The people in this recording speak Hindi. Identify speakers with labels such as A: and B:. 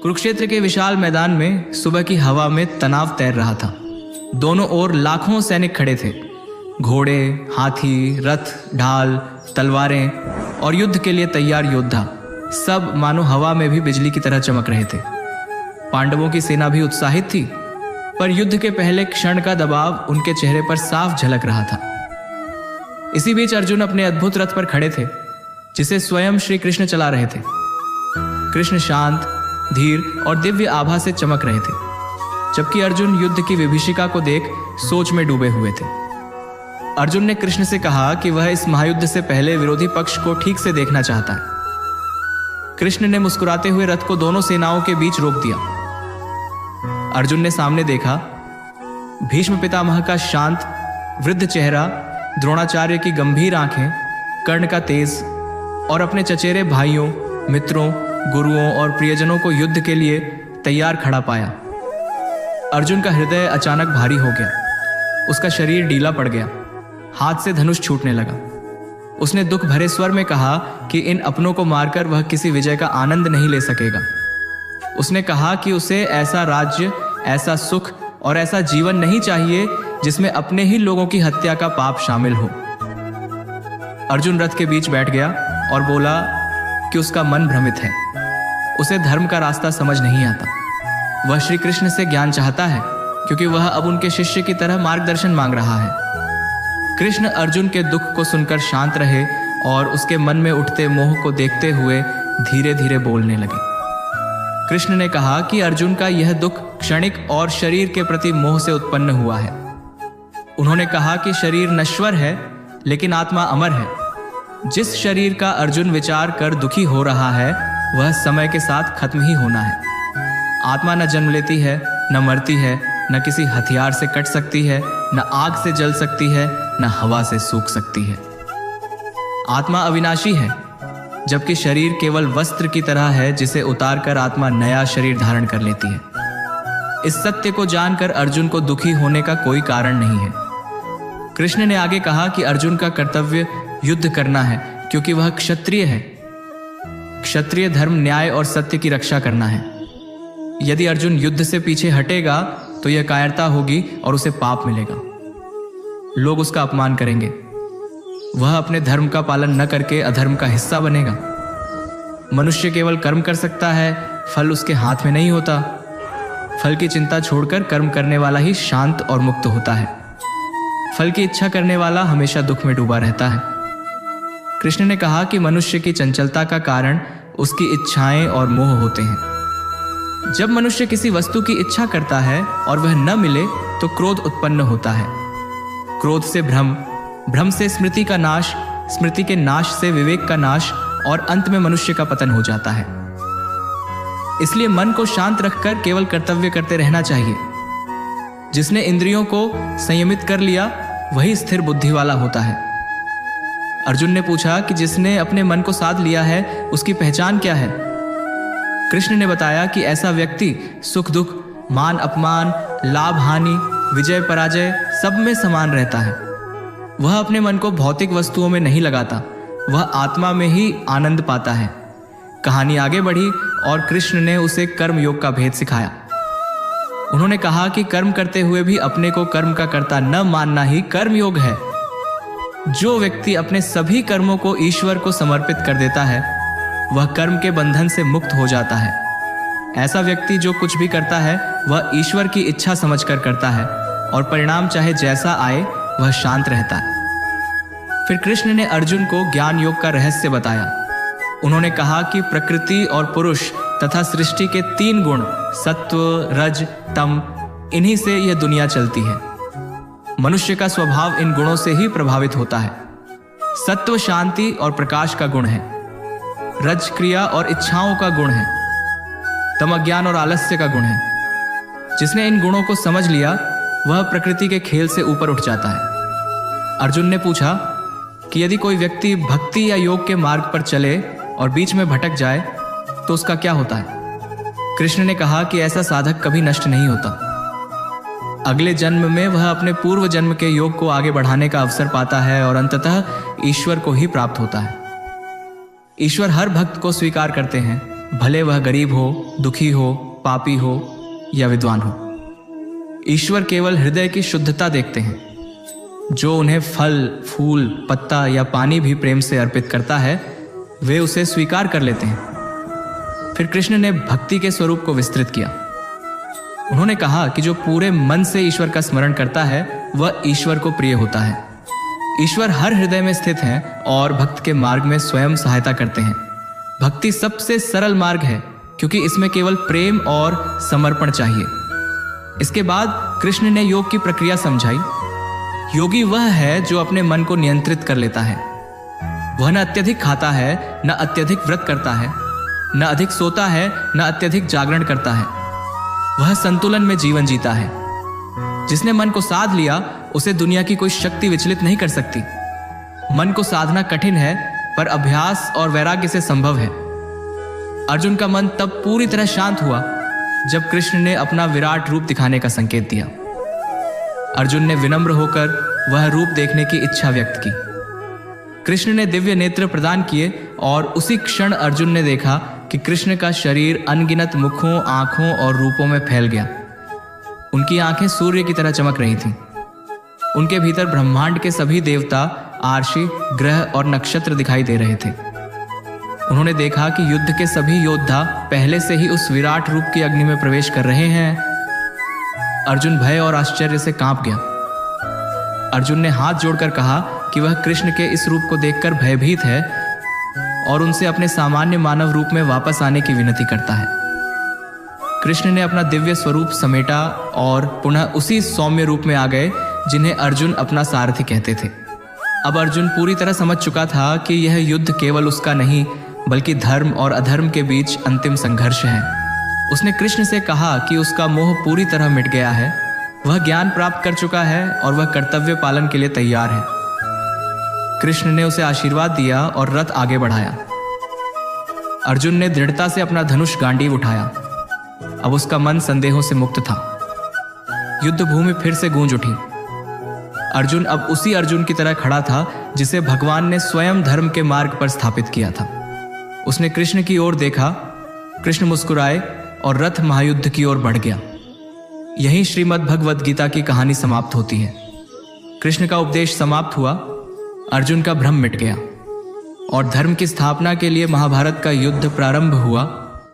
A: कुरुक्षेत्र के विशाल मैदान में सुबह की हवा में तनाव तैर रहा था। दोनों ओर लाखों सैनिक खड़े थे। घोड़े, हाथी, रथ, ढाल, तलवारें और युद्ध के लिए तैयार योद्धा, सब मानो हवा में भी बिजली की तरह चमक रहे थे। पांडवों की सेना भी उत्साहित थी, पर युद्ध के पहले क्षण का दबाव उनके चेहरे पर साफ झलक रहा था। इसी बीच अर्जुन अपने अद्भुत रथ पर खड़े थे, जिसे स्वयं श्री कृष्ण चला रहे थे। कृष्ण शांत, धीर और दिव्य आभा से चमक रहे थे, जबकि अर्जुन युद्ध की विभीषिका को देख सोच में डूबे हुए थे। अर्जुन ने कृष्ण से कहा कि वह इस महायुद्ध से पहले विरोधी पक्ष को ठीक से देखना चाहता है। कृष्ण ने मुस्कुराते हुए रथ को दोनों सेनाओं के बीच रोक दिया। अर्जुन ने सामने देखा, भीष्म पितामह का शांत वृद्ध चेहरा, द्रोणाचार्य की गंभीर आंखें, कर्ण का तेज और अपने चचेरे भाइयों, मित्रों, गुरुओं और प्रियजनों को युद्ध के लिए तैयार खड़ा पाया। अर्जुन का हृदय अचानक भारी हो गया। उसका शरीर ढीला पड़ गया, हाथ से धनुष छूटने लगा। उसने दुख भरे स्वर में कहा कि इन अपनों को मारकर वह किसी विजय का आनंद नहीं ले सकेगा। उसने कहा कि उसे ऐसा राज्य, ऐसा सुख और ऐसा जीवन नहीं चाहिए जिसमें अपने ही लोगों की हत्या का पाप शामिल हो। अर्जुन रथ के बीच बैठ गया और बोला कि उसका मन भ्रमित है। उसे धर्म का रास्ता समझ नहीं आता। वह श्री कृष्ण से ज्ञान चाहता है, क्योंकि वह अब उनके शिष्य की तरह मार्गदर्शन मांग रहा है। कृष्ण अर्जुन के दुख को सुनकर शांत रहे और उसके मन में उठते मोह को देखते हुए धीरे धीरे बोलने लगे। कृष्ण ने कहा कि अर्जुन का यह दुख क्षणिक और शरीर के प्रति मोह से उत्पन्न हुआ है। उन्होंने कहा कि शरीर नश्वर है, लेकिन आत्मा अमर है। जिस शरीर का अर्जुन विचार कर दुखी हो रहा है, वह समय के साथ खत्म ही होना है। आत्मा न जन्म लेती है, न मरती है, न किसी हथियार से कट सकती है, न आग से जल सकती है, न हवा से सूख सकती है। आत्मा अविनाशी है, जबकि शरीर केवल वस्त्र की तरह है, जिसे उतारकर आत्मा नया शरीर धारण कर लेती है। इस सत्य को जानकर अर्जुन को दुखी होने का कोई कारण नहीं है। कृष्ण ने आगे कहा कि अर्जुन का कर्तव्य युद्ध करना है, क्योंकि वह क्षत्रिय है। क्षत्रिय धर्म न्याय और सत्य की रक्षा करना है। यदि अर्जुन युद्ध से पीछे हटेगा तो यह कायरता होगी और उसे पाप मिलेगा। लोग उसका अपमान करेंगे। वह अपने धर्म का पालन न करके अधर्म का हिस्सा बनेगा। मनुष्य केवल कर्म कर सकता है, फल उसके हाथ में नहीं होता। फल की चिंता छोड़कर कर्म करने वाला ही शांत और मुक्त होता है। फल की इच्छा करने वाला हमेशा दुख में डूबा रहता है। कृष्ण ने कहा कि मनुष्य की चंचलता का कारण उसकी इच्छाएं और मोह होते हैं। जब मनुष्य किसी वस्तु की इच्छा करता है और वह न मिले तो क्रोध उत्पन्न होता है। क्रोध से भ्रम, भ्रम से स्मृति का नाश, स्मृति के नाश से विवेक का नाश और अंत में मनुष्य का पतन हो जाता है। इसलिए मन को शांत रखकर केवल कर्तव्य करते रहना चाहिए। जिसने इंद्रियों को संयमित कर लिया, वही स्थिर बुद्धि वाला होता है। अर्जुन ने पूछा कि जिसने अपने मन को साध लिया है, उसकी पहचान क्या है? कृष्ण ने बताया कि ऐसा व्यक्ति सुख दुख, मान अपमान, लाभ हानि, विजय पराजय सब में समान रहता है। वह अपने मन को भौतिक वस्तुओं में नहीं लगाता, वह आत्मा में ही आनंद पाता है। कहानी आगे बढ़ी और कृष्ण ने उसे कर्म योग का भेद सिखाया। उन्होंने कहा कि कर्म करते हुए भी अपने को कर्म का कर्ता न मानना ही कर्म योग है। जो व्यक्ति अपने सभी कर्मों को ईश्वर को समर्पित कर देता है, वह कर्म के बंधन से मुक्त हो जाता है। ऐसा व्यक्ति जो कुछ भी करता है, वह ईश्वर की इच्छा समझकर करता है और परिणाम चाहे जैसा आए, वह शांत रहता है। फिर कृष्ण ने अर्जुन को ज्ञान योग का रहस्य बताया। उन्होंने कहा कि प्रकृति और पुरुष तथा सृष्टि के 3 गुण, सत्व, रज, तम, इन्हीं से यह दुनिया चलती है। मनुष्य का स्वभाव इन गुणों से ही प्रभावित होता है। सत्व शांति और प्रकाश का गुण है। रज क्रिया और इच्छाओं का गुण है। तम अज्ञान और आलस्य का गुण है। जिसने इन गुणों को समझ लिया, वह प्रकृति के खेल से ऊपर उठ जाता है। अर्जुन ने पूछा कि यदि कोई व्यक्ति भक्ति या योग के मार्ग पर चले और बीच में भटक जाए तो उसका क्या होता है? कृष्ण ने कहा कि ऐसा साधक कभी नष्ट नहीं होता। अगले जन्म में वह अपने पूर्व जन्म के योग को आगे बढ़ाने का अवसर पाता है और अंततः ईश्वर को ही प्राप्त होता है। ईश्वर हर भक्त को स्वीकार करते हैं, भले वह गरीब हो, दुखी हो, पापी हो या विद्वान हो। ईश्वर केवल हृदय की शुद्धता देखते हैं। जो उन्हें फल, फूल, पत्ता या पानी भी प्रेम से अर्पित करता है, वे उसे स्वीकार कर लेते हैं। फिर कृष्ण ने भक्ति के स्वरूप को विस्तृत किया। उन्होंने कहा कि जो पूरे मन से ईश्वर का स्मरण करता है वह ईश्वर को प्रिय होता है। ईश्वर हर हृदय में स्थित हैं और भक्त के मार्ग में स्वयं सहायता करते हैं। भक्ति सबसे सरल मार्ग है क्योंकि इसमें केवल प्रेम और समर्पण चाहिए। इसके बाद कृष्ण ने योग की प्रक्रिया समझाई। योगी वह है जो अपने मन को नियंत्रित कर लेता है। वह न अत्यधिक खाता है, न अत्यधिक व्रत करता है, न अधिक सोता है, न अत्यधिक जागरण करता है। वह संतुलन में जीवन जीता है। जिसने मन को साध लिया उसे दुनिया की कोई शक्ति विचलित नहीं कर सकती। मन को साधना कठिन है पर अभ्यास और वैराग्य से संभव है। अर्जुन का मन तब पूरी तरह शांत हुआ जब कृष्ण ने अपना विराट रूप दिखाने का संकेत दिया। अर्जुन ने विनम्र होकर वह रूप देखने की इच्छा व्यक्त की। कृष्ण ने दिव्य नेत्र प्रदान किए और उसी क्षण अर्जुन ने देखा कि कृष्ण का शरीर अनगिनत मुखों, आंखों और रूपों में फैल गया। उनकी आंखें सूर्य की तरह चमक रही थीं। उनके भीतर ब्रह्मांड के सभी देवता, आर्षि, ग्रह और नक्षत्र दिखाई दे रहे थे। उन्होंने देखा कि युद्ध के सभी योद्धा पहले से ही उस विराट रूप की अग्नि में प्रवेश कर रहे हैं। अर्जुन भय और आश्चर्य से कांप गया। अर्जुन ने हाथ जोड़कर कहा कि वह कृष्ण के इस रूप को देखकर भयभीत है और उनसे अपने सामान्य मानव रूप में वापस आने की विनती करता है। कृष्ण ने अपना दिव्य स्वरूप समेटा और पुनः उसी सौम्य रूप में आ गए जिन्हें अर्जुन अपना सारथी कहते थे। अब अर्जुन पूरी तरह समझ चुका था कि यह युद्ध केवल उसका नहीं बल्कि धर्म और अधर्म के बीच अंतिम संघर्ष है। उसने कृष्ण से कहा कि उसका मोह पूरी तरह मिट गया है, वह ज्ञान प्राप्त कर चुका है और वह कर्तव्य पालन के लिए तैयार है। कृष्ण ने उसे आशीर्वाद दिया और रथ आगे बढ़ाया। अर्जुन ने दृढ़ता से अपना धनुष गांडीव उठाया। अब उसका मन संदेहों से मुक्त था। युद्ध भूमि फिर से गूंज उठी। अर्जुन अब उसी अर्जुन की तरह खड़ा था जिसे भगवान ने स्वयं धर्म के मार्ग पर स्थापित किया था। उसने कृष्ण की ओर देखा, कृष्ण मुस्कुराए और रथ महायुद्ध की ओर बढ़ गया। यहीं श्रीमद् भगवद गीता की कहानी समाप्त होती है। कृष्ण का उपदेश समाप्त हुआ, अर्जुन का भ्रम मिट गया और धर्म की स्थापना के लिए महाभारत का युद्ध प्रारंभ हुआ।